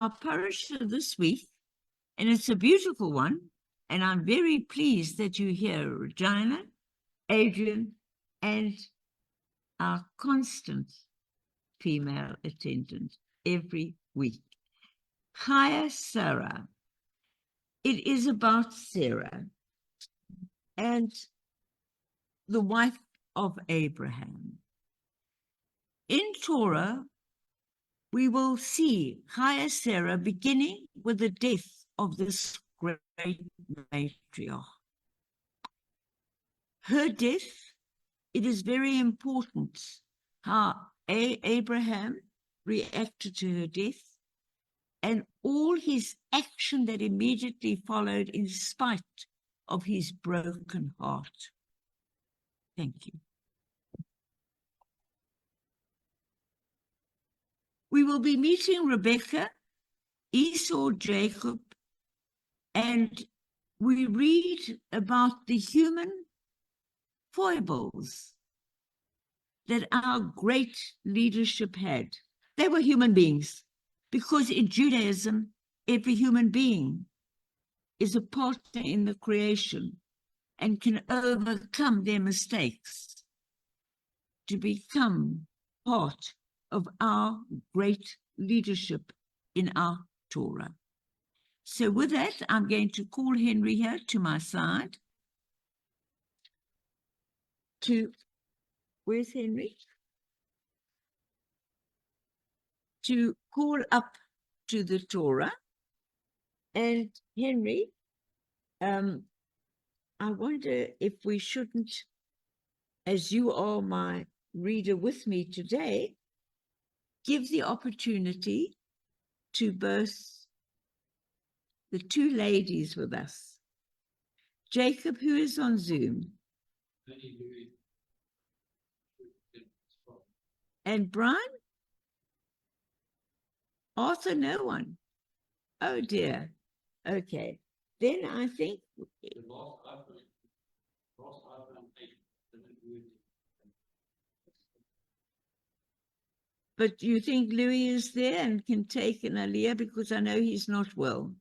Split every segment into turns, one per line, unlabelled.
parasha this week, and it's a beautiful one, and I'm very pleased that you're here, Regina, Adrian, and our constant female attendant every week. Chayei Sarah. It is about Sarah and the wife of Abraham. In Torah, we will see Chayei Sarah beginning with the death of this great matriarch. Her death, it is very important how Abraham reacted to her death and all his action that immediately followed in spite of his broken heart. Thank you. We will be meeting Rebecca, Esau, Jacob, and we read about the human foibles that our great leadership had. They were human beings, because in Judaism, every human being is a partner in the creation and can overcome their mistakes to become part of our great leadership in our Torah. So with that, I'm going to call Henry here to my side. Where's Henry? To call up to the Torah. And Henry, I wonder if we shouldn't, as you are my reader with me today, give the opportunity to both the two ladies with us. Jacob, who is on Zoom, and Brian? Arthur, no one. Oh dear. Okay. Then I think but you think Louis is there and can take an aliyah, because I know he's not well.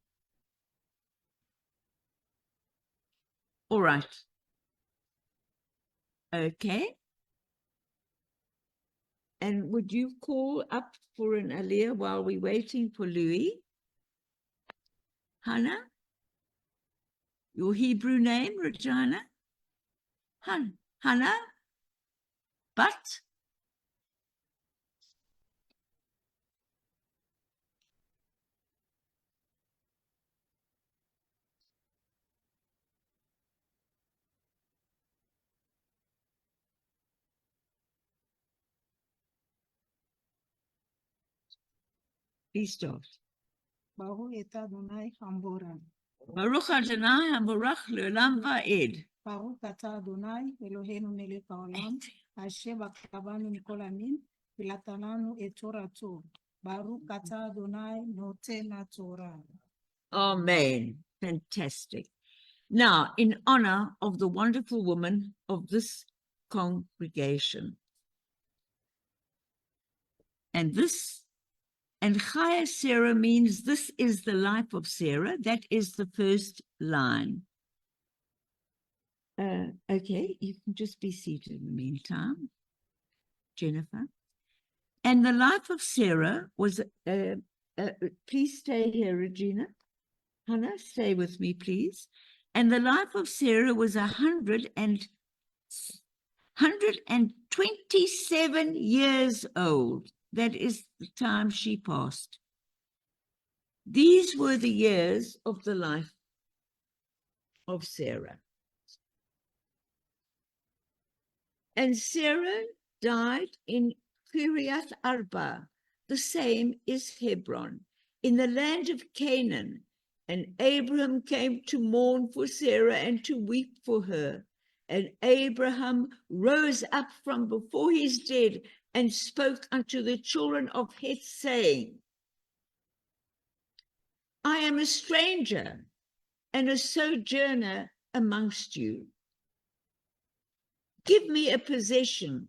All right. Okay. And would you call up for an aliyah while we're waiting for Louis? Hannah? Your Hebrew name, Regina? Hannah? But? Please start.
Baruch Ata Adonai Hamboran.
Baruch Adonai Hamborach Le'olam Va'ed.
Baruch Ata Adonai Eloheinu melech haolam, asher b'kavanu mikol amin, v'natananu et Torato. Baruch Ata Adonai noten haTorah.
Amen. Fantastic. Now, in honor of the wonderful woman of this congregation, and Chayei Sarah means this is the life of Sarah. That is the first line. Okay, you can just be seated in the meantime, Jennifer. And the life of Sarah was, please stay here, Regina. Hannah, stay with me, please. And the life of Sarah was 127 years old. That is the time she passed. These were the years of the life of Sarah. And Sarah died in Kiryat Arba, the same is Hebron, in the land of Canaan. And Abraham came to mourn for Sarah and to weep for her. And Abraham rose up from before his dead and spoke unto the children of Heth, saying, I am a stranger and a sojourner amongst you. Give me a possession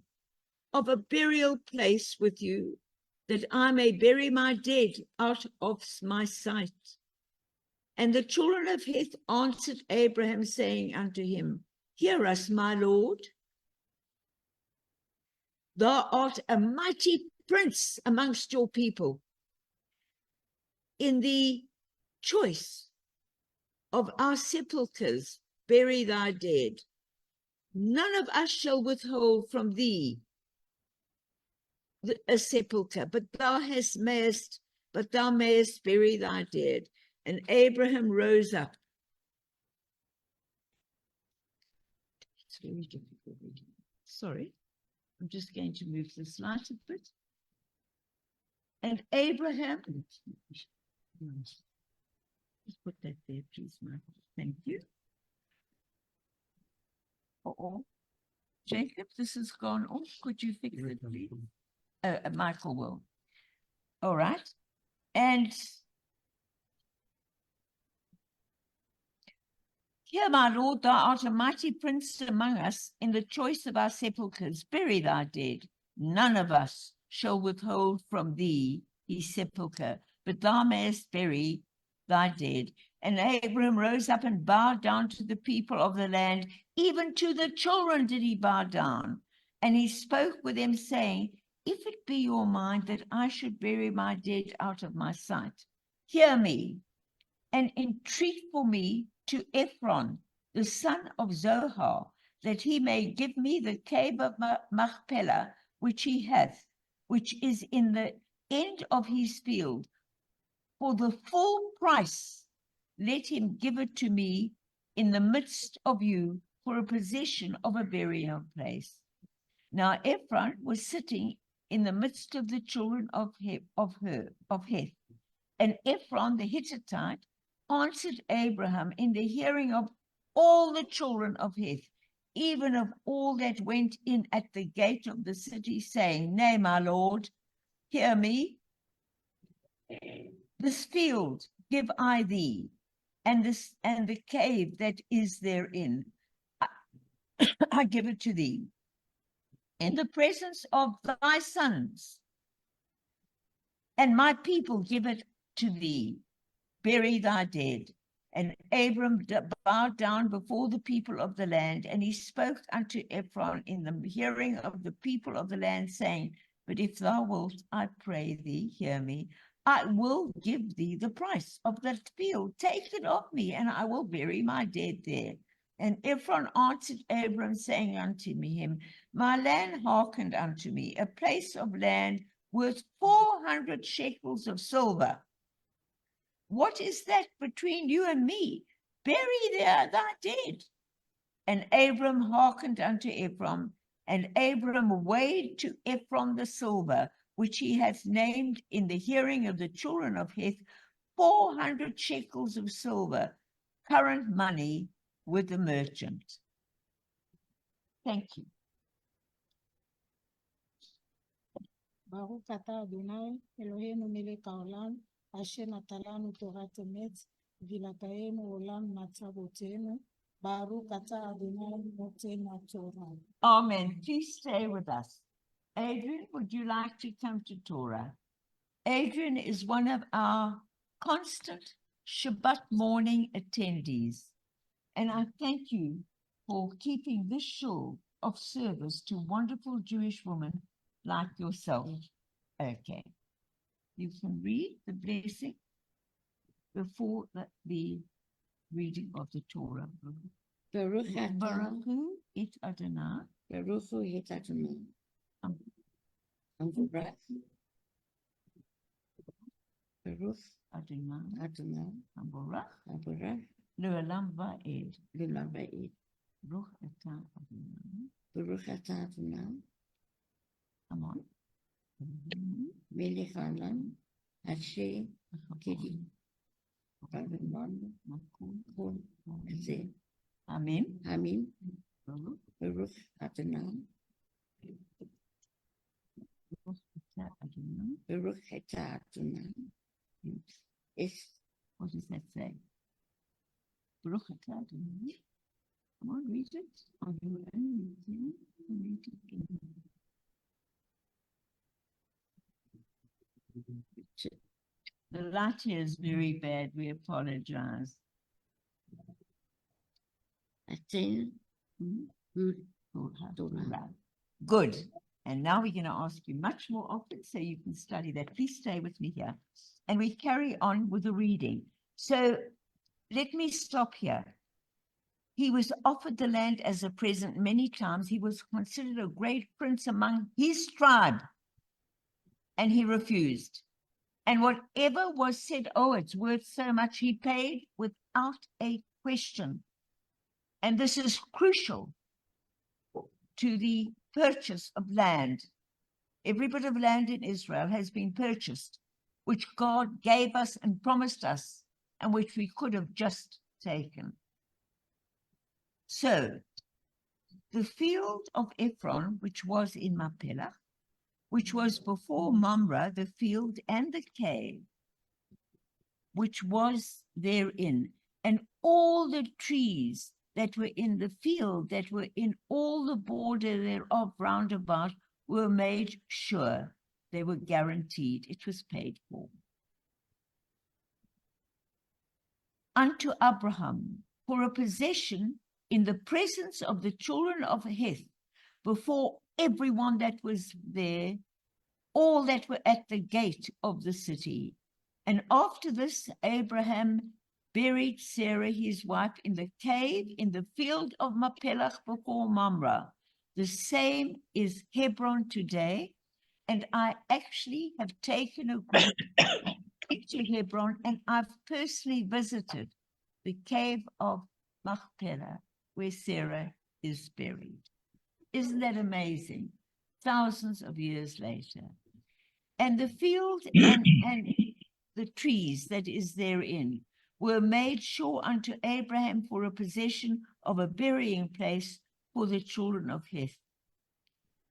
of a burial place with you, that I may bury my dead out of my sight. And the children of Heth answered Abraham, saying unto him, Hear us, my Lord. Thou art a mighty prince amongst your people. In the choice of our sepulchres, bury thy dead. None of us shall withhold from thee a sepulchre, but thou mayest bury thy dead. And Abraham rose up. It's very difficult reading. Sorry, I'm just going to move the slide a bit. And Abraham, just put that there, please, Michael. Thank you. Jacob, this has gone off. Could you fix it, please? Michael will. All right. And here, my Lord, thou art a mighty prince among us. In the choice of our sepulchres, bury thy dead. None of us shall withhold from thee his sepulchre, but thou mayest bury thy dead. And Abram rose up and bowed down to the people of the land, even to the children did he bow down. And he spoke with them, saying, If it be your mind that I should bury my dead out of my sight, hear me, and entreat for me to Ephron, the son of Zohar, that he may give me the cave of Machpelah, which he hath, which is in the end of his field. For the full price, let him give it to me in the midst of you for a possession of a burial place. Now Ephron was sitting in the midst of the children of Heth. And Ephron the Hittite answered Abraham in the hearing of all the children of Heth, even of all that went in at the gate of the city, saying, Nay, my Lord, hear me. This field give I thee, and the cave that is therein, I give it to thee, in the presence of thy sons, and my people give it to thee. Bury thy dead. And Abram bowed down before the people of the land, and he spoke unto Ephron in the hearing of the people of the land, saying, But if thou wilt, I pray thee, hear me, I will give thee the price of that field. Take it of me, and I will bury my dead there. And Ephron answered Abram, saying unto him, My land hearkened unto me, a place of land worth 400 shekels of silver. What is that between you and me? Bury there thy dead. And Abram hearkened unto Ephron, and Abram weighed to Ephron the silver, which he hath named in the hearing of the children of Heth, 400 shekels of silver, current money with the merchant. Thank you.
Baruch atah Adonai, Eloheinu melech haolam, asher natan lanu torat emet, v'natayenu olam matzavotenu. Baruch atah Adonai noten haTorah.
Amen. Please stay with us. Adrian, would you like to come to Torah? Adrian is one of our constant Shabbat morning attendees. And I thank you for keeping this show of service to wonderful Jewish women like yourself. Okay. You can read the blessing before the reading of the Torah.
Baruch atah,
Baruch et Adonai.
Baruch hu et Adonai, המבורך. Baruch
Adonai.
Adonai,
Hamborach.
המבורך,
Le'olam va'ed.
לעולם ועד.
Baruch atah Adonai.
Baruch atah Adonai,
Come on.
מלך העולם, אשר קדי. כל זה.
Amen.
Amen.
Baruch
Baruch Adonai,
atah Adonai.
Baruch atah Adonai. Es
What does that say? Baruch atah Adonai. Come on, read it. On your own. Read it again. The light here is very bad. We apologize.
Aten.
Good. And now we're going to ask you much more often so you can study that. Please stay with me here. And we carry on with the reading. So let me stop here. He was offered the land as a present many times. He was considered a great prince among his tribe, and he refused. And whatever was said, oh, it's worth so much, he paid without a question. And this is crucial to the purchase of land. Every bit of land in Israel has been purchased, which God gave us and promised us, and which we could have just taken. So, the field of Ephron, which was in Machpelah, which was before Mamre, the field and the cave, which was therein, and all the trees that were in the field, that were in all the border thereof round about, were made sure. They were guaranteed. It was paid for. Unto Abraham for a possession in the presence of the children of Heth, before everyone that was there, all that were at the gate of the city. And after this, Abraham buried Sarah, his wife, in the cave in the field of Machpelah before Mamre. The same is Hebron today. And I actually have taken a group to Hebron, and I've personally visited the cave of Machpelah, where Sarah is buried. Isn't that amazing? Thousands of years later. And the field and the trees that is therein were made sure unto Abraham for a possession of a burying place for the children of Heth.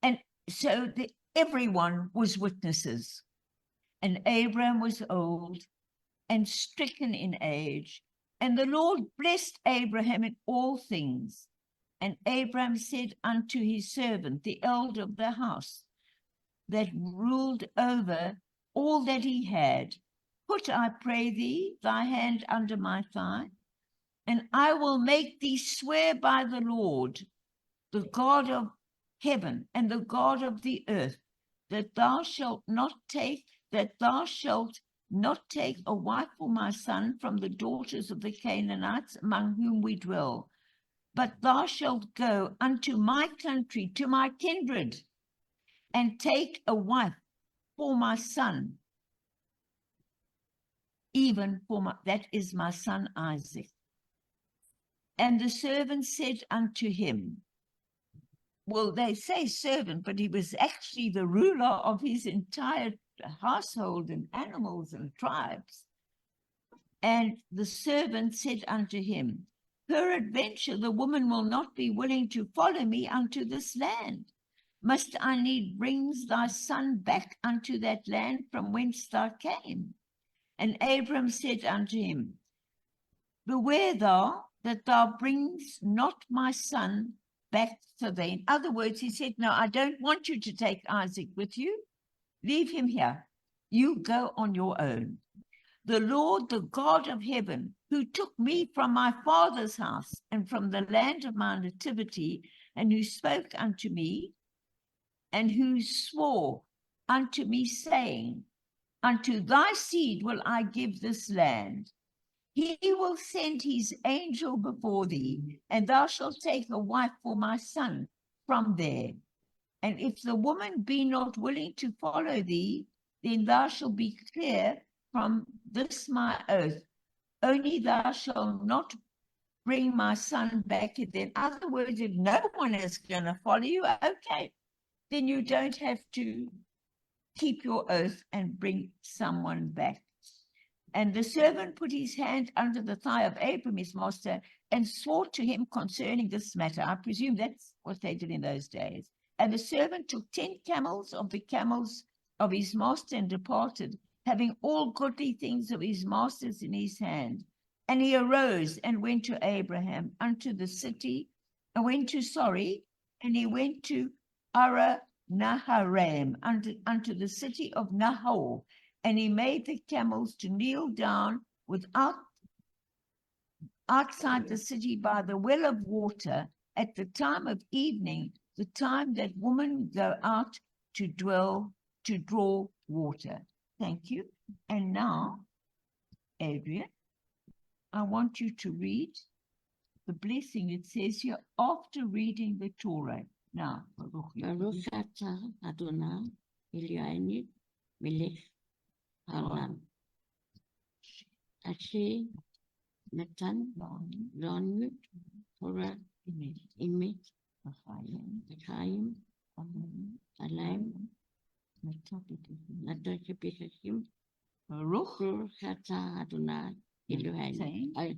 And so everyone was witnesses. And Abraham was old and stricken in age. And the Lord blessed Abraham in all things. And Abraham said unto his servant, the elder of the house, that ruled over all that he had, put, I pray thee, thy hand under my thigh, and I will make thee swear by the Lord, the God of heaven and the God of the earth, that thou shalt not take a wife for my son from the daughters of the Canaanites among whom we dwell, but thou shalt go unto my country, to my kindred, and take a wife for my son, even for that is my son Isaac. And the servant said unto him, well, they say servant, but he was actually the ruler of his entire household and animals and tribes. And the servant said unto him, peradventure the woman will not be willing to follow me unto this land. Must I need bring thy son back unto that land from whence thou came? And Abram said unto him, beware thou that thou brings not my son back to thee. In other words, he said, no, I don't want you to take Isaac with you. Leave him here. You go on your own. The Lord, the God of heaven, who took me from my father's house and from the land of my nativity, and who spoke unto me, and who swore unto me, saying, unto thy seed will I give this land. He will send his angel before thee, and thou shalt take a wife for my son from there. And if the woman be not willing to follow thee, then thou shalt be clear from this my oath. Only thou shalt not bring my son back. In other words, if no one is going to follow you, okay, then you don't have to keep your oath and bring someone back. And the servant put his hand under the thigh of Abram, his master, and swore to him concerning this matter. I presume that's what they did in those days. And the servant took 10 camels of the camels of his master and departed, having all goodly things of his master's in his hand. And he arose and went to Abraham unto the city, and he went to Naharaim unto the city of Nahor. And he made the camels to kneel down outside the city by the well of water at the time of evening, the time that women go out to draw water. Thank you. And now, Adrian, I want you to read the blessing. It says here, after reading the Torah. Now,
Baruch atah Adonai Eloheinu melech haolam. Asher natan lanu Torah emet v'chaim alayim natan shebechim.
Baruch
atah Adonai Eloheinu.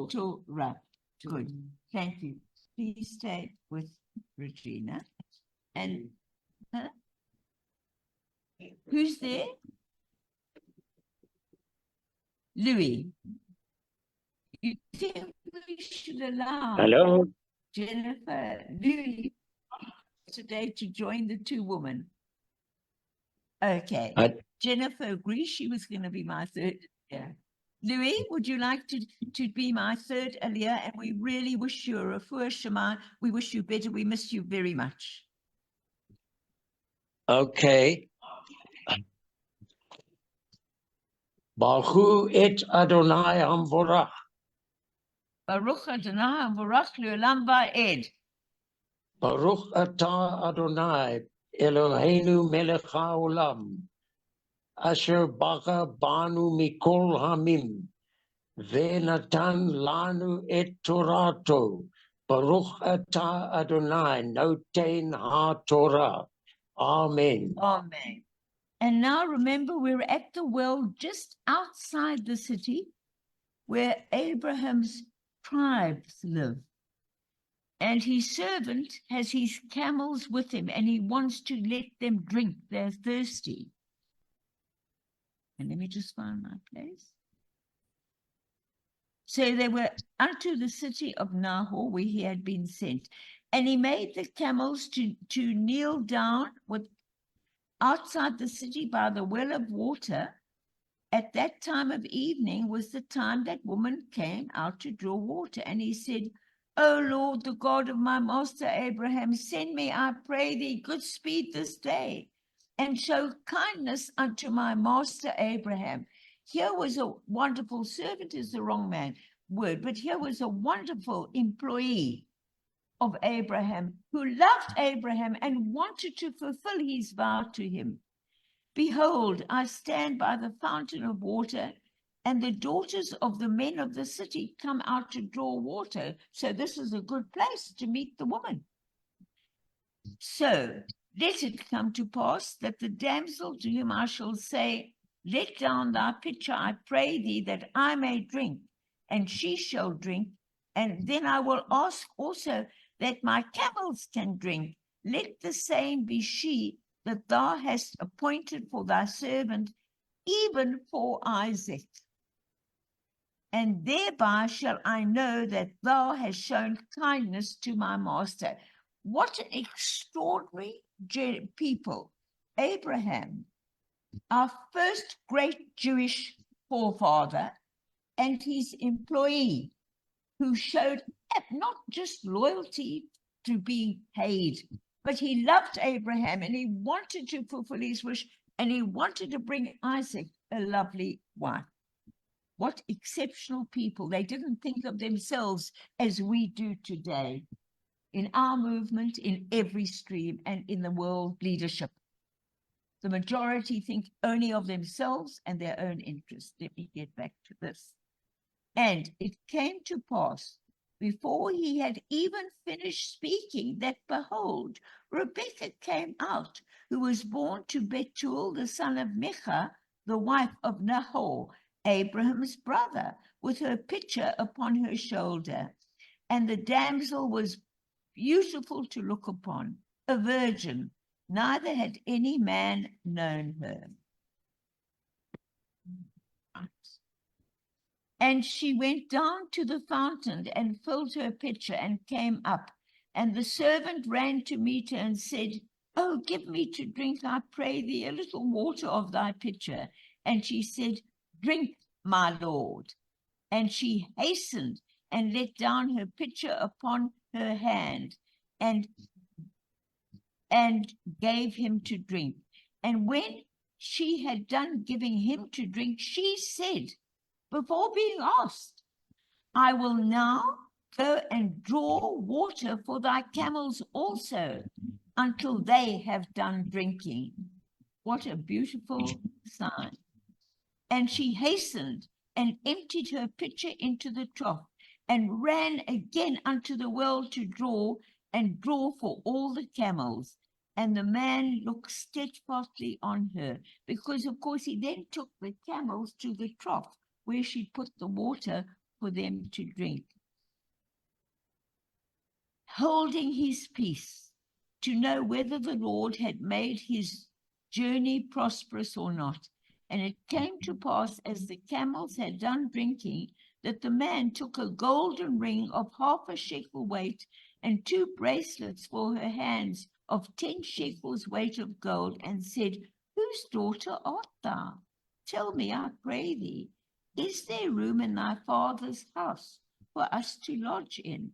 Torah. Good. Thank you. Please stay with Regina. And who's there? Louis. You think we should allow
Hello.
Jennifer, Louis today to join the two women? Okay. Jennifer agrees she was going to be my third. Yeah. Louis, would you like to be my third Aliyah? And we really wish you a refuah shema. We wish you better. We miss you very much.
Okay. Baruch et Adonai Hamvorach.
Baruch Adonai Baruch Le'olam Va'ed.
Baruch atah Adonai Eloheinu melech haolam. Asher bacha banu mikol hamim. Ve'natan lanu et Torato. Baruch atah Adonai noten ha-Torah. Amen.
Amen. And now remember, we're at the well just outside the city where Abraham's tribes live. And his servant has his camels with him and he wants to let them drink. They're thirsty. And let me just find my place. So they were unto the city of Nahor where he had been sent. And he made the camels to kneel down outside the city by the well of water. At that time of evening was the time that woman came out to draw water. And he said, O Lord, the God of my master Abraham, send me, I pray thee, good speed this day, and show kindness unto my master Abraham. Here was a wonderful servant, is the wrong word, but here was a wonderful employee of Abraham who loved Abraham and wanted to fulfill his vow to him. Behold, I stand by the fountain of water, and the daughters of the men of the city come out to draw water. So this is a good place to meet the woman. So let it come to pass that the damsel to whom I shall say, let down thy pitcher, I pray thee, that I may drink, and she shall drink. And then I will ask also that my camels can drink. Let the same be she that thou hast appointed for thy servant, even for Isaac. And thereby shall I know that thou hast shown kindness to my master. What an extraordinary people. Abraham, our first great Jewish forefather, and his employee, who showed not just loyalty to being paid, but he loved Abraham and he wanted to fulfill his wish and he wanted to bring Isaac a lovely wife. What exceptional people. They didn't think of themselves as we do today in our movement, in every stream, and in the world leadership. The majority think only of themselves and their own interests. Let me get back to this. And it came to pass, before he had even finished speaking, that behold, Rebekah came out, who was born to Bethuel, the son of Micha, the wife of Nahor, Abraham's brother, with her pitcher upon her shoulder. And the damsel was beautiful to look upon, a virgin, neither had any man known her. And she went down to the fountain and filled her pitcher and came up. And the servant ran to meet her and said, Oh, give me to drink, I pray thee, a little water of thy pitcher. And she said, Drink, my lord. And she hastened and let down her pitcher upon her hand and gave him to drink. And when she had done giving him to drink, she said, before being asked, I will now go and draw water for thy camels also, until they have done drinking. What a beautiful sign. And she hastened and emptied her pitcher into the trough and ran again unto the well to draw for all the camels. And the man looked steadfastly on her, because of course he then took the camels to the trough where she put the water for them to drink. Holding his peace to know whether the Lord had made his journey prosperous or not. And it came to pass, as the camels had done drinking, that the man took a golden ring of half a shekel weight and 2 bracelets for her hands of 10 shekels weight of gold, and said, Whose daughter art thou? Tell me, I pray thee, is there room in thy father's house for us to lodge in?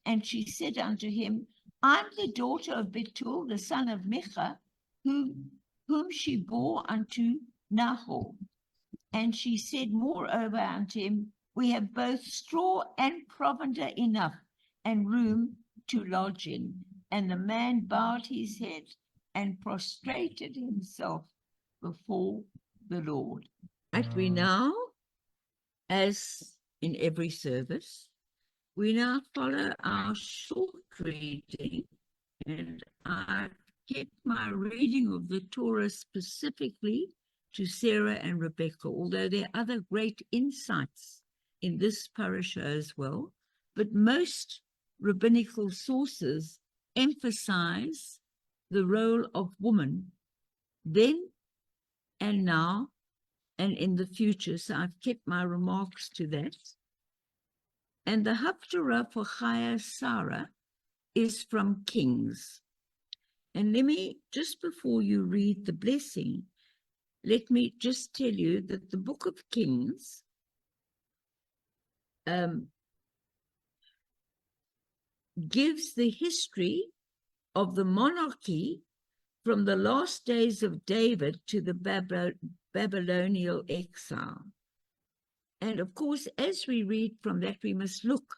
And she said unto him, I'm the daughter of Bethuel, the son of Micha, whom she bore unto Nahor. And she said moreover unto him, We have both straw and provender enough, and room to lodge in. And the man bowed his head and prostrated himself before the Lord. Right, we now, as in every service, we now follow our short reading, and I've kept my reading of the Torah specifically to Sarah and Rebecca, although there are other great insights in this parasha as well. But most rabbinical sources emphasize the role of woman then and now and in the future. So I've kept my remarks to that. And the Haftarah for Chayei Sarah is from Kings. And let me, just before you read the blessing, let me just tell you that the book of Kings gives the history of the monarchy from the last days of David to the Babylonian exile. And of course, as we read from that, we must look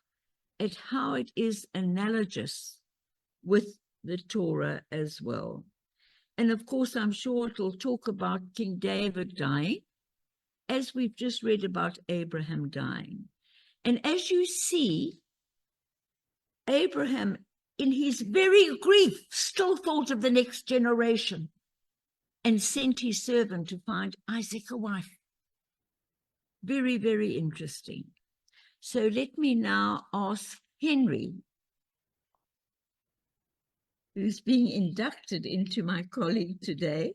at how it is analogous with the Torah as well. And of course, I'm sure it will talk about King David dying, as we've just read about Abraham dying. And as you see, Abraham, in his very grief, still thought of the next generation and sent his servant to find Isaac a wife. Very, very interesting. So let me now ask Henry, who's being inducted into my colleague today,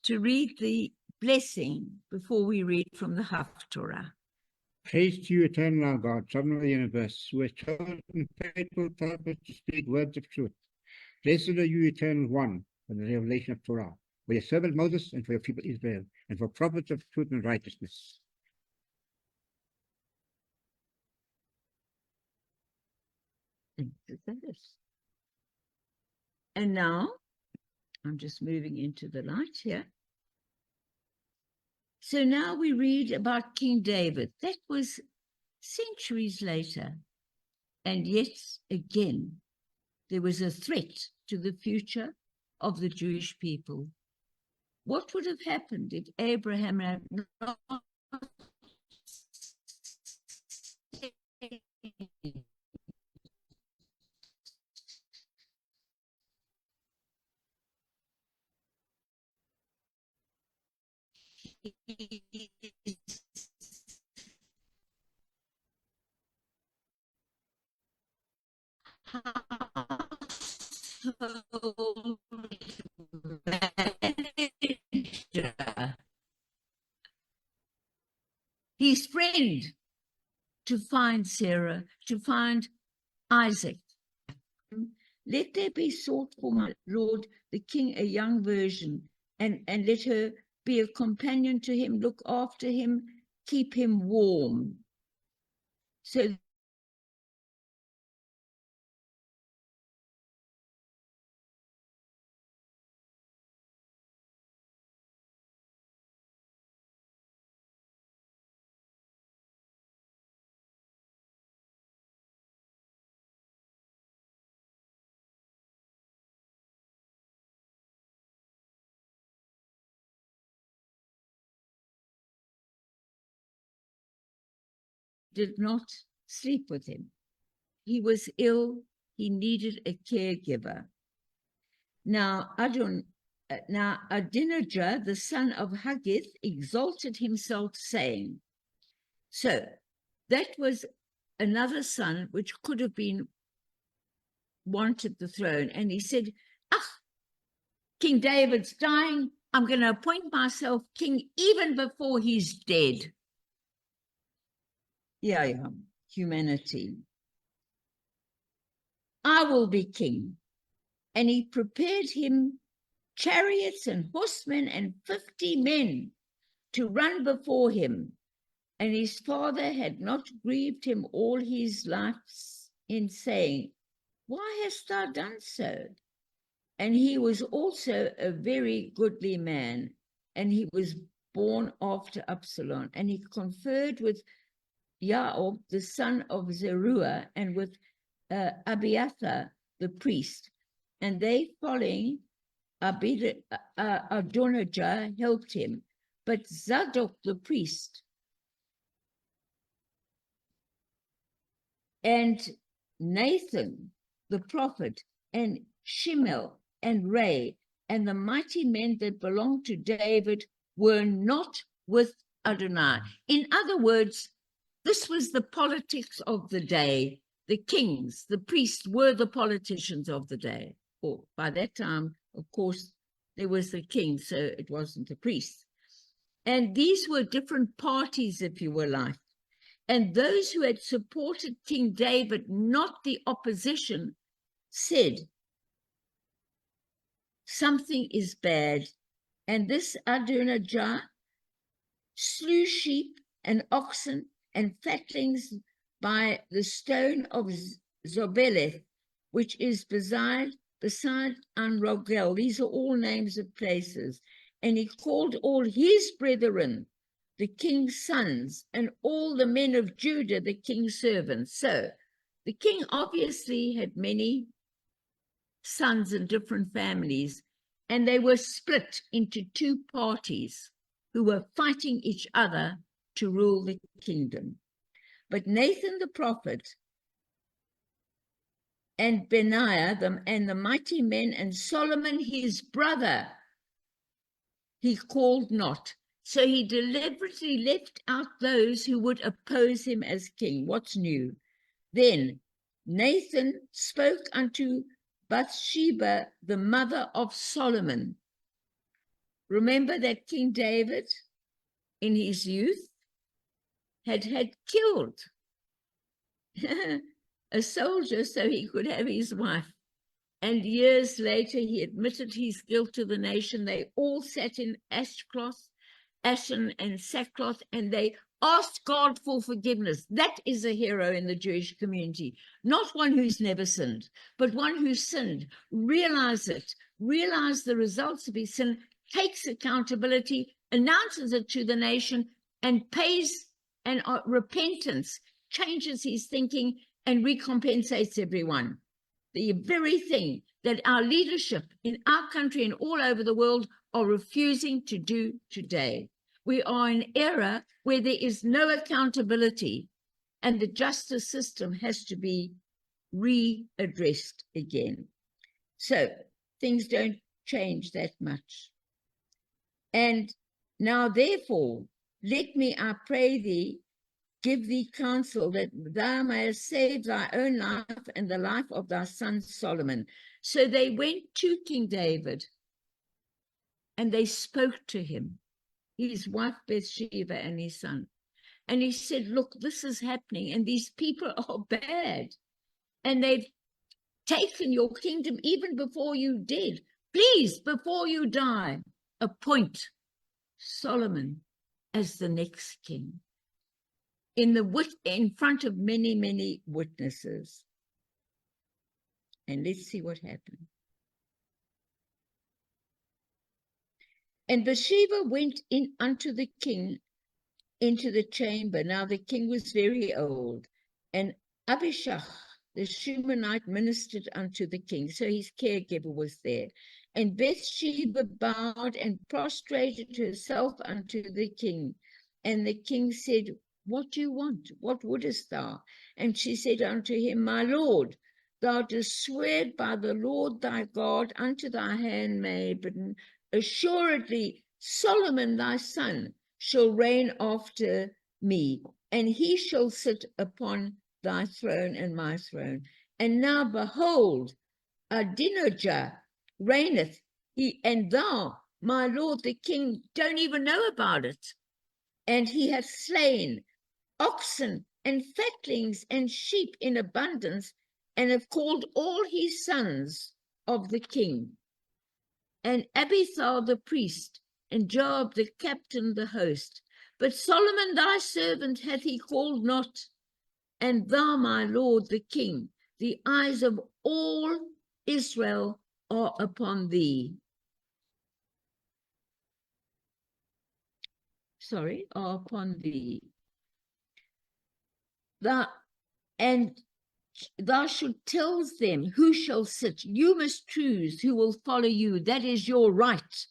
to read the blessing before we read from the Haftarah.
Praise to you, eternal our God, sovereign of the universe, who has chosen faithful prophets to speak words of truth. Blessed are you, eternal one, for the revelation of Torah, for your servant Moses and for your people Israel, and for prophets of truth and righteousness.
And now, I'm just moving into the light here. So now we read about King David. That was centuries later. And yet again, there was a threat to the future of the Jewish people. What would have happened if Abraham had not his friend to find Sarah, to find Isaac. Let there be sought for my lord the king a young virgin, and let her be a companion to him, look after him, keep him warm. So did not sleep with him. He was ill. He needed a caregiver. Now Adonijah, the son of Haggith, exalted himself, saying, so that was another son which could have been wanted the throne. And he said, King David's dying. I'm going to appoint myself king even before he's dead. Yeah, humanity. I will be king. And he prepared him chariots and horsemen and 50 men to run before him. And his father had not grieved him all his life in saying, why hast thou done so? And he was also a very goodly man, and he was born after Absalom. And he conferred with Joab, the son of Zeruiah, and with Abiathar, the priest. And they, following Adonijah, helped him. But Zadok, the priest, and Nathan, the prophet, and Shimel, and Ray, and the mighty men that belonged to David were not with Adonai. In other words, this was the politics of the day. The kings, the priests were the politicians of the day. Or by that time, of course, there was the king, so it wasn't the priest. And these were different parties, if you were like. And those who had supported King David, not the opposition, said, something is bad. And this Adonijah slew sheep and oxen and fatlings by the stone of Zobeleth, which is beside Anrogel. These are all names of places. And he called all his brethren, the king's sons, and all the men of Judah, the king's servants. So the king obviously had many sons in different families, and they were split into two parties who were fighting each other to rule the kingdom. But Nathan the prophet and Benaiah and the mighty men and Solomon his brother he called not. So he deliberately left out those who would oppose him as king. What's new? Then Nathan spoke unto Bathsheba, the mother of Solomon. Remember that King David, in his youth, had killed a soldier so he could have his wife. And years later, he admitted his guilt to the nation. They all sat in ashen and sackcloth, and they asked God for forgiveness. That is a hero in the Jewish community, not one who's never sinned, but one who sinned, realize the results of his sin, takes accountability, announces it to the nation, and pays and repentance, changes his thinking, and recompensates everyone. The very thing that our leadership in our country and all over the world are refusing to do today. We are in an era where there is no accountability, and the justice system has to be readdressed again. So things don't change that much. And now, therefore, let me, I pray thee, give thee counsel that thou mayest save thy own life and the life of thy son Solomon. So they went to King David and they spoke to him, his wife Bathsheba and his son. And he said, look, this is happening and these people are bad. And they've taken your kingdom even before you did. Please, before you die, appoint Solomon as the next king in front of many, many witnesses. And let's see what happened. And Bathsheba went in unto the king into the chamber. Now the king was very old, and Abishag, the Shunammite, ministered unto the king. So his caregiver was there. And Bathsheba bowed and prostrated herself unto the king. And the king said, What do you want? What wouldest thou? And she said unto him, My lord, thou dost swear by the Lord thy God unto thy handmaiden, assuredly Solomon thy son shall reign after me, and he shall sit upon thy throne and my throne. And now behold, Adonijah reigneth, and thou, my lord the king, don't even know about it. And he hath slain oxen and fatlings and sheep in abundance, and have called all his sons of the king, and Abiathar the priest, and Joab the captain the host. But Solomon thy servant hath he called not, and thou, my lord the king, the eyes of all Israel are upon thee. Are upon thee. And thou should tell them who shall sit. You must choose who will follow you. That is your right.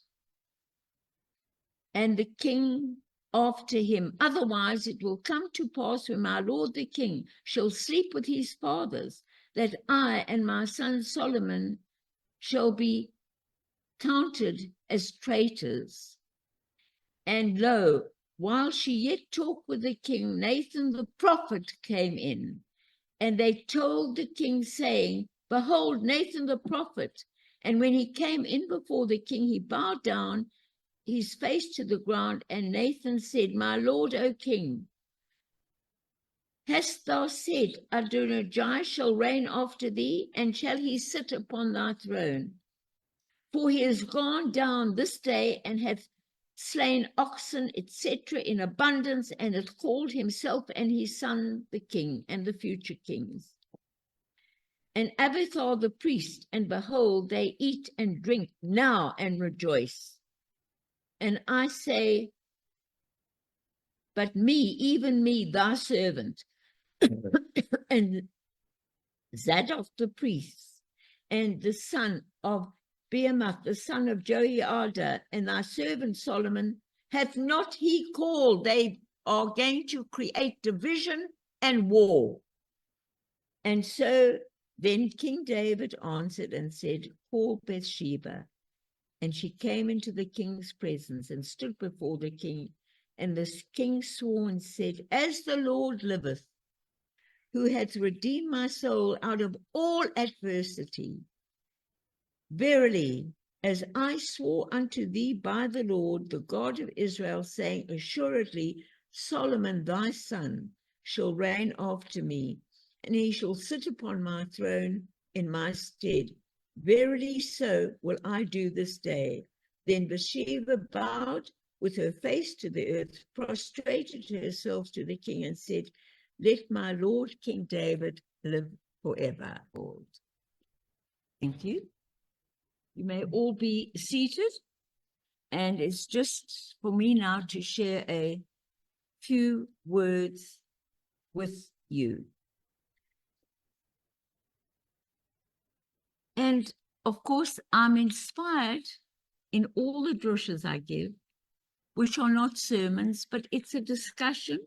And the king after him. Otherwise it will come to pass when my lord the king shall sleep with his fathers, that I and my son Solomon shall be counted as traitors. And lo, while she yet talked with the king, Nathan the prophet came in, and they told the king, saying, Behold, Nathan the prophet. And when he came in before the king, he bowed down his face to the ground, and Nathan said, My lord, O king, hast thou said, Adonijah shall reign after thee, and shall he sit upon thy throne? For he is gone down this day, and hath slain oxen, etc., in abundance, and hath called himself and his son the king, and the future kings. And Abiathar the priest, and behold, they eat and drink now and rejoice. And I say, but me, even me, thy servant, and Zadok the priest, and the son of Behemoth, the son of Joiada, and thy servant Solomon, hath not he called? They are going to create division and war. And so then King David answered and said, Call Bathsheba. And she came into the king's presence and stood before the king. And the king swore and said, As the Lord liveth, who hath redeemed my soul out of all adversity, verily, as I swore unto thee by the Lord, the God of Israel, saying, Assuredly, Solomon thy son shall reign after me, and he shall sit upon my throne in my stead. Verily so will I do this day. Then Bathsheba bowed with her face to the earth, prostrated herself to the king, and said, Let my Lord King David live forever. Thank you. You may all be seated. And it's just for me now to share a few words with you. And of course, I'm inspired in all the droshas I give, which are not sermons, but it's a discussion.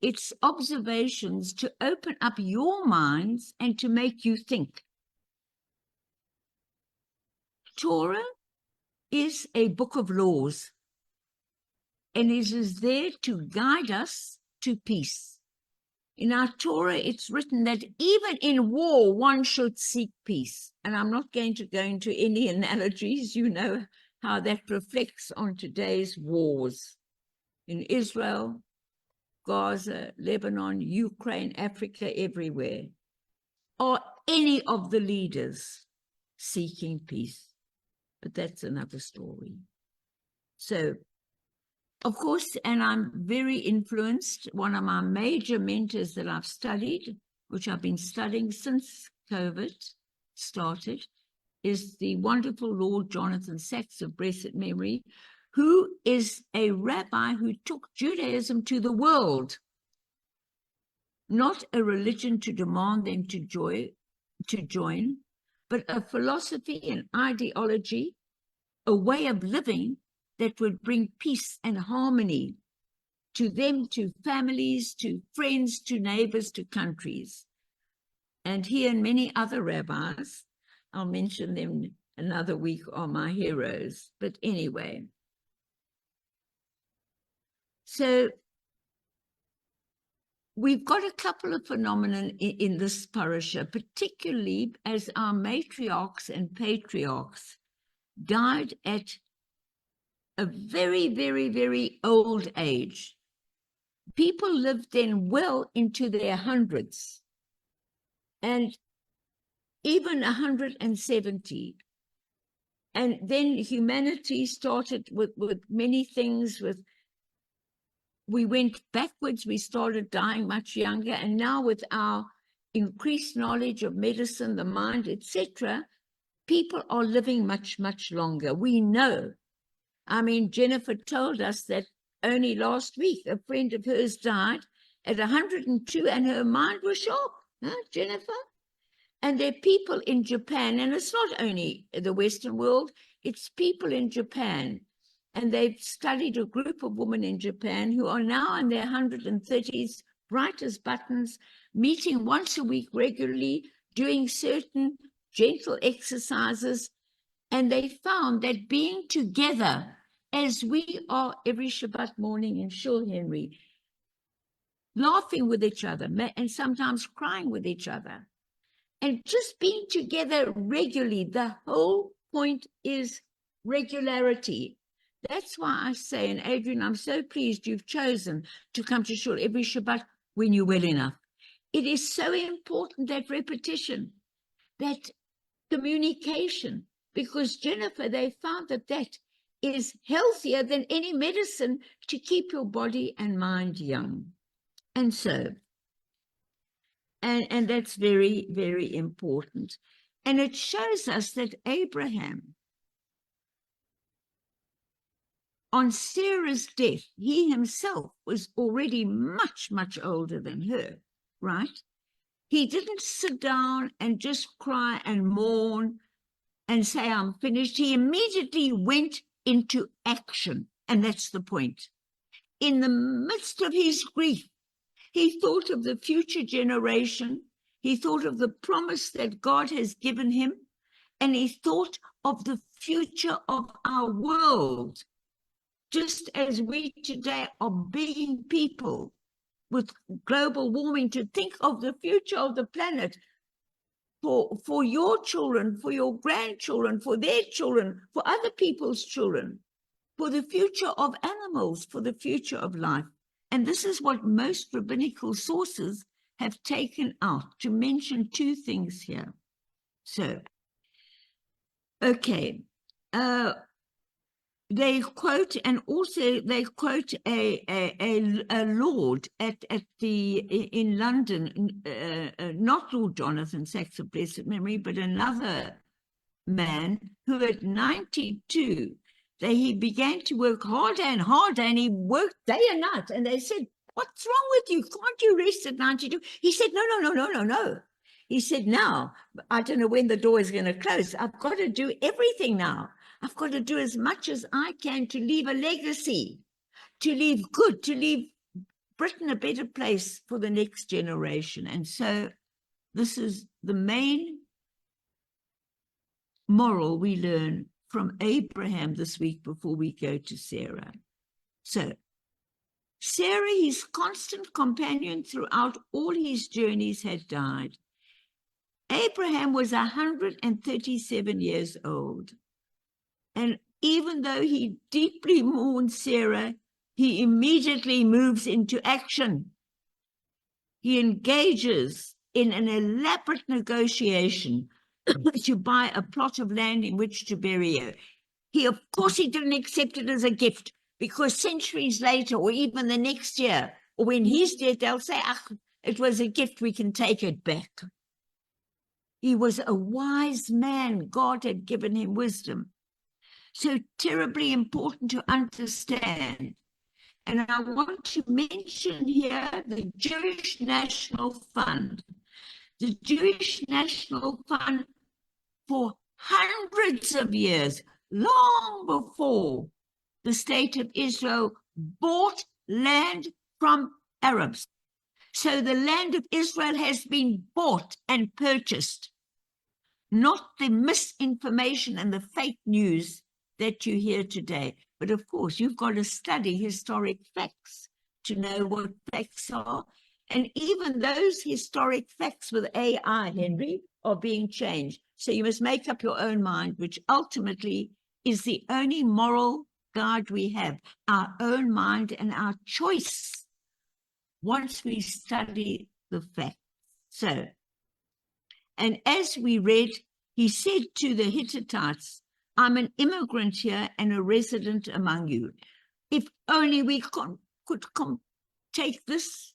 It's observations to open up your minds and to make you think. Torah is a book of laws, and it is there to guide us to peace. In our Torah, it's written that even in war, one should seek peace. And I'm not going to go into any analogies. You know how that reflects on today's wars in Israel, Gaza, Lebanon, Ukraine, Africa, everywhere. Are any of the leaders seeking peace. But that's another story. So, of course, and I'm very influenced. One of my major mentors that I've studied, which I've been studying since COVID started, is the wonderful Lord Jonathan Sacks of blessed memory, who is a rabbi who took Judaism to the world, not a religion to demand them to join, but a philosophy and ideology, a way of living that would bring peace and harmony to them, to families, to friends, to neighbors, to countries. And he and many other rabbis, I'll mention them another week, are my heroes. But anyway, so we've got a couple of phenomena in this parasha, particularly as our matriarchs and patriarchs died at a very, very, very old age. People lived then well into their hundreds, and even 170. And then humanity started with many things. We went backwards, we started dying much younger, and now with our increased knowledge of medicine, the mind, etc., people are living much, much longer. We know. I mean, Jennifer told us that only last week a friend of hers died at 102 and her mind was sharp, huh, Jennifer? And there are people in Japan, and it's not only the Western world, it's people in Japan. And they've studied a group of women in Japan who are now in their 130s, bright as buttons, meeting once a week regularly, doing certain gentle exercises. And they found that being together, as we are every Shabbat morning in Shul Henry, laughing with each other and sometimes crying with each other, and just being together regularly, the whole point is regularity. That's why I say, and Adrian, I'm so pleased you've chosen to come to Shul every Shabbat when you're well enough. It is so important, that repetition, that communication, because Jennifer, they found that that is healthier than any medicine to keep your body and mind young. And so, and that's very, very important. And it shows us that Abraham, on Sarah's death, he himself was already much, much older than her, right? He didn't sit down and just cry and mourn and say, I'm finished. He immediately went into action. And that's the point. In the midst of his grief, he thought of the future generation. He thought of the promise that God has given him. And he thought of the future of our world. Just as we today are begging people with global warming to think of the future of the planet for your children, for your grandchildren, for their children, for other people's children, for the future of animals, for the future of life. And this is what most rabbinical sources have taken out, to mention two things here. So, okay. They quote, and also they quote a lord in London, not Lord Jonathan Sacks of blessed memory, but another man who at 92, he began to work harder and harder, and he worked day and night. And they said, "What's wrong with you? Can't you rest at 92?" He said, No. He said, now, I don't know when the door is going to close. I've got to do everything now. I've got to do as much as I can to leave a legacy, to leave good, to leave Britain a better place for the next generation. And so this is the main moral we learn from Abraham this week before we go to Sarah. So Sarah, his constant companion throughout all his journeys, had died. Abraham was 137 years old. And even though he deeply mourned Sarah, he immediately moves into action. He engages in an elaborate negotiation to buy a plot of land in which to bury her. Of course, he didn't accept it as a gift, because centuries later, or even the next year, or when he's dead, they'll say, ah, it was a gift, we can take it back. He was a wise man. God had given him wisdom. So terribly important to understand. And I want to mention here the Jewish National Fund. The Jewish National Fund, for hundreds of years, long before the state of Israel bought land from Arabs. So the land of Israel has been bought and purchased, not the misinformation and the fake news that you hear today. But of course, you've got to study historic facts to know what facts are. And even those historic facts with AI, Henry, are being changed. So you must make up your own mind, which ultimately is the only moral guide we have, our own mind and our choice once we study the facts. So, and as we read, he said to the Hittites, I'm an immigrant here and a resident among you. If only we could take this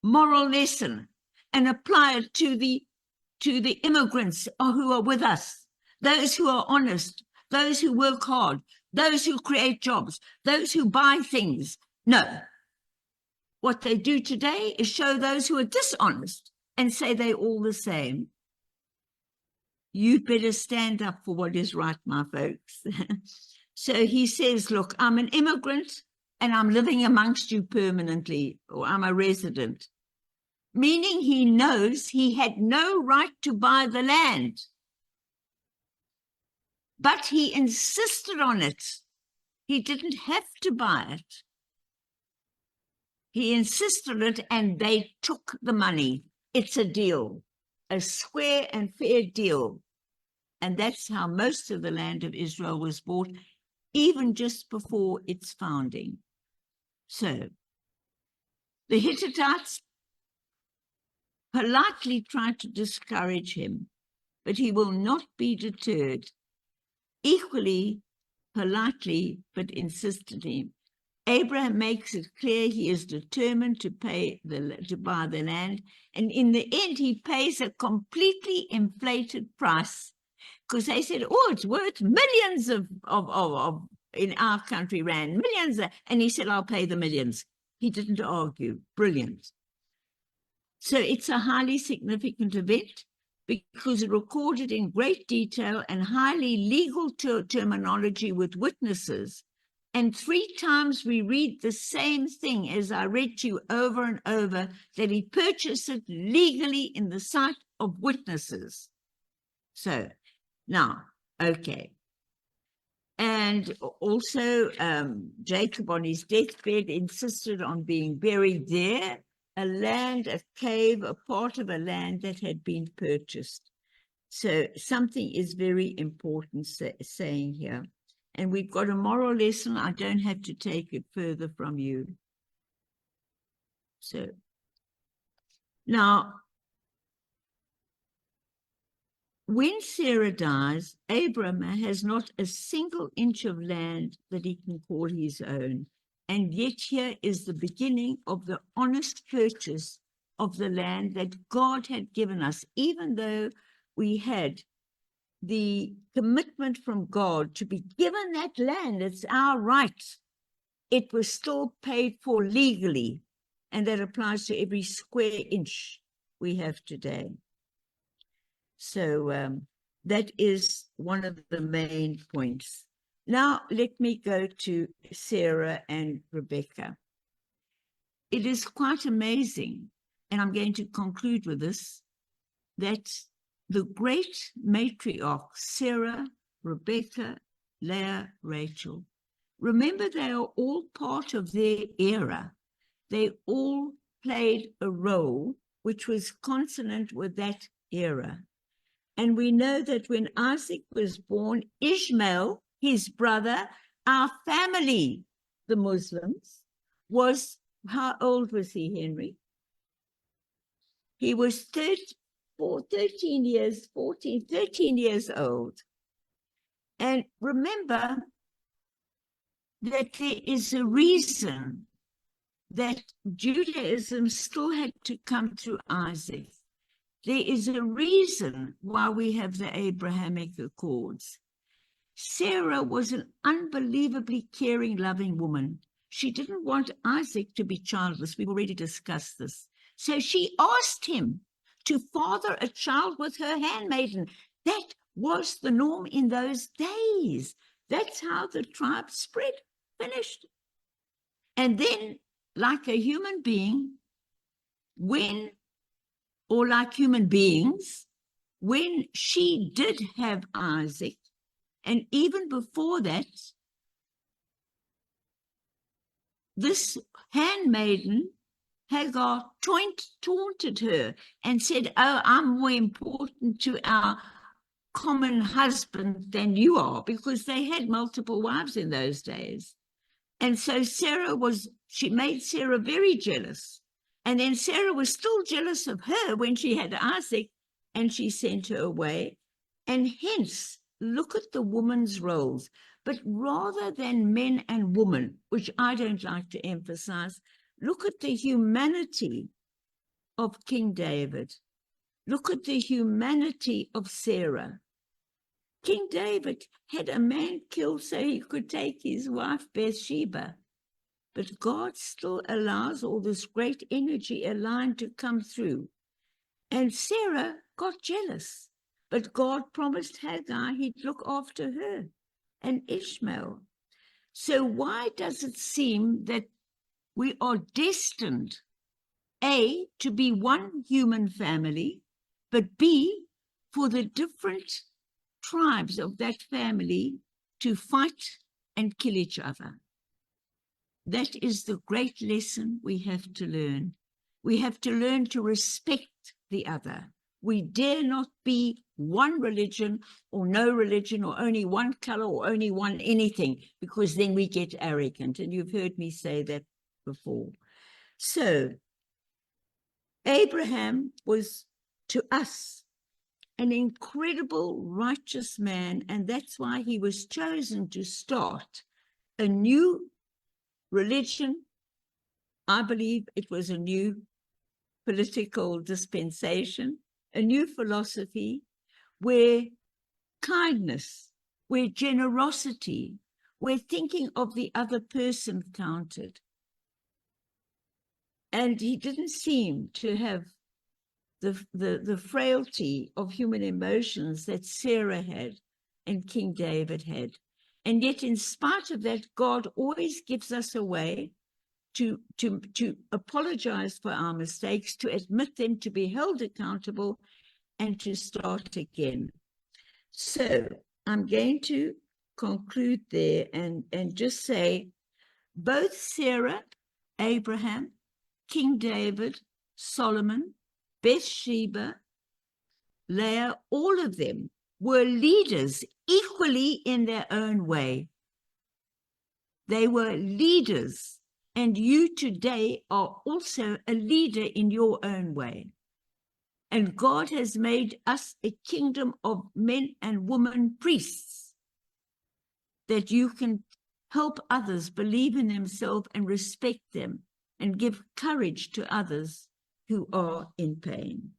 moral lesson and apply it to the immigrants who are with us, those who are honest, those who work hard, those who create jobs, those who buy things. No. What they do today is show those who are dishonest and say they're all the same. You'd better stand up for what is right, my folks. So he says, look, I'm an immigrant and I'm living amongst you permanently, or I'm a resident. Meaning he knows he had no right to buy the land. But he insisted on it. He didn't have to buy it. He insisted on it, and they took the money. It's a deal, a square and fair deal. And that's how most of the land of Israel was bought, even just before its founding. So the Hittites politely tried to discourage him, but he will not be deterred. Equally politely, but insistently, Abraham makes it clear he is determined to buy the land, and in the end he pays a completely inflated price, because they said, oh, it's worth millions of in our country rand, millions, and he said, I'll pay the millions. He didn't argue. Brilliant. So it's a highly significant event because it recorded in great detail and highly legal terminology with witnesses. And 3 times we read the same thing as I read to you over and over, that he purchased it legally in the sight of witnesses. So now, okay. And also Jacob on his deathbed insisted on being buried there, a land, a cave, a part of a land that had been purchased. So something is very important saying here. And we've got a moral lesson. I don't have to take it further from you. So now, when Sarah dies, Abram has not a single inch of land that he can call his own. And yet here is the beginning of the honest purchase of the land that God had given us, even though we had the commitment from God to be given that land. It's our right. It was still paid for legally, and that applies to every square inch we have today. So that is one of the main points. Now let me go to Sarah and Rebecca. It is quite amazing, and I'm going to conclude with this, that the great matriarchs, Sarah, Rebecca, Leah, Rachel, remember they are all part of their era. They all played a role which was consonant with that era. And we know that when Isaac was born, Ishmael, his brother, our family, the Muslims, was, how old was he, Henry? He was 13 years old. And remember that there is a reason that Judaism still had to come through Isaac. There is a reason why we have the Abrahamic Accords. Sarah was an unbelievably caring, loving woman. She didn't want Isaac to be childless. We've already discussed this. So she asked him to father a child with her handmaiden. That was the norm in those days. That's how the tribe spread, finished. And then, like a human being, like human beings, when she did have Isaac, and even before that, this handmaiden, Hagar, taunted her and said, oh, I'm more important to our common husband than you are, because they had multiple wives in those days. And so she made Sarah very jealous. And then Sarah was still jealous of her when she had Isaac, and she sent her away. And hence, look at the woman's roles. But rather than men and women, which I don't like to emphasize, look at the humanity of King David. Look at the humanity of Sarah. King David had a man killed so he could take his wife Bathsheba. But God still allows all this great energy aligned to come through. And Sarah got jealous. But God promised Hagar he'd look after her and Ishmael. So why does it seem that we are destined, A, to be one human family, but B, for the different tribes of that family to fight and kill each other? That is the great lesson we have to learn. We have to learn to respect the other. We dare not be one religion or no religion or only one color or only one anything, because then we get arrogant. And you've heard me say that before. So Abraham was to us an incredible righteous man, and that's why he was chosen to start a new religion. I believe it was a new political dispensation, a new philosophy where kindness, where generosity, where thinking of the other person counted. And he didn't seem to have the frailty of human emotions that Sarah had and King David had. And yet, in spite of that, God always gives us a way to apologize for our mistakes, to admit them, to be held accountable, and to start again. So I'm going to conclude there and just say both Sarah, Abraham, King David, Solomon, Bathsheba, Leah, all of them were leaders equally in their own way. They were leaders, and you today are also a leader in your own way. And God has made us a kingdom of men and women priests, that you can help others believe in themselves and respect them and give courage to others who are in pain.